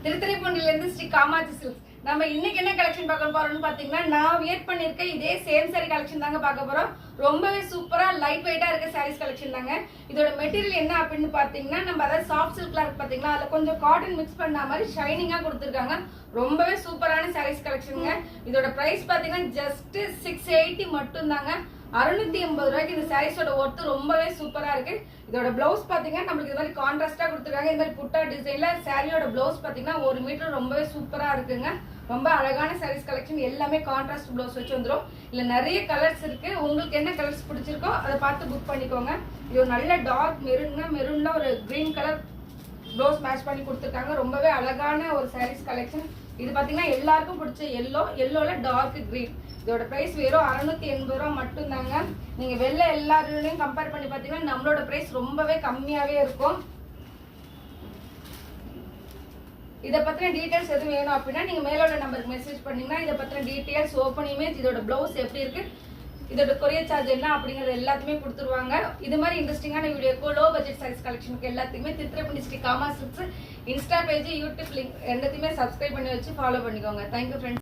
திருத்துறைப்பூண்டியிலிருந்து Sri Kamatchi silks. நம்ம இன்னைக்கு என்ன கலெக்ஷன் பார்க்க போறோம்னு பாத்தீங்கன்னா, நான் வியர் பண்ணிருக்க இதே சேம் சாரி கலெக்ஷன் தாங்க பார்க்க போறோம். ரொம்பவே சூப்பரா லைட் வெயிட்டா இருக்க சாரீஸ் கலெக்ஷன் தாங்க. இதோட மெட்டீரியல் என்ன அப்படின்னு பாத்தீங்கன்னா, நம்ம அதாவது சாஃப்ட் சில்க்லாம் இருக்கு பாத்தீங்களா, அதுல கொஞ்சம் காட்டன் மிக்ஸ் பண்ண மாதிரி ஷைனிங்கா கொடுத்துருக்காங்க. ரொம்பவே சூப்பரான சாரீஸ் கலெக்ஷனுங்க. இதோட பிரைஸ் பாத்தீங்கன்னா ஜஸ்ட் 680 மட்டும் தாங்க. 680 ரூபாய்க்கு இந்த சாரீஸோட ஒர்த்து ரொம்பவே சூப்பரா இருக்கு. இதோட பிளவுஸ் பாத்தீங்கன்னா நம்மளுக்கு இது மாதிரி கான்ட்ராஸ்டா கொடுத்துருக்காங்க. இந்த மாதிரி புட்டா டிசைன்ல சாரியோட பிளவுஸ் பாத்தீங்கன்னா 1 மீட்டர் ரொம்பவே சூப்பரா இருக்குங்க. ரொம்ப அழகான சாரீஸ் கலெக்ஷன், எல்லாமே கான்ட்ராஸ்ட் பிளவுஸ் வச்சு வந்துடும். இல்ல நிறைய கலர்ஸ் இருக்கு, உங்களுக்கு என்ன கலர்ஸ் பிடிச்சிருக்கோ அதை பார்த்து புக் பண்ணிக்கோங்க. இது ஒரு நல்ல டார்க் மெரூனுங்க, மெரூன்ல ஒரு கிரீன் கலர் ப்ளவுஸ் மேட்ச் பண்ணி கொடுத்துருக்காங்க. ரொம்பவே அழகான ஒரு சாரீஸ் கலெக்ஷன். இது பாத்தீங்கன்னா எல்லாருக்கும் பிடிச்ச எல்லோல டார்க் கிரீன். இதோட பிரைஸ் வெறும் 680 ரூபா மட்டும் தாங்க. நீங்க வெளில எல்லாரையும் கம்பேர் பண்ணி பாத்தீங்கன்னா நம்மளோட பிரைஸ் ரொம்பவே கம்மியாவே இருக்கும். இதை பத்தின டீடைல்ஸ் எதுவும் வேணும் அப்படின்னா நீங்க மேலோட நம்பருக்கு மெசேஜ் பண்ணீங்கன்னா இதை பத்தின டீடைல்ஸ், ஓப்பன் இமேஜ், இதோட பிளவுஸ் எப்படி இருக்கு, இதோட கொரியர் சார்ஜ் என்ன அப்படிங்கறது எல்லாத்தையுமே கொடுத்துருவாங்க. இது மாதிரி இன்ட்ரெஸ்டிங்கான வீடியோக்கு, லோ பட்ஜெட் சாரீஸ் கலெக்ஷனுக்கு எல்லாத்துக்குமே Thiruthuraipoondi Sri Kamatchi silks insta page, YouTube link எல்லாத்தையுமே சப்ஸ்கிரைப் பண்ணி வச்சு ஃபாலோ பண்ணிக்கோங்க. Thank you friends.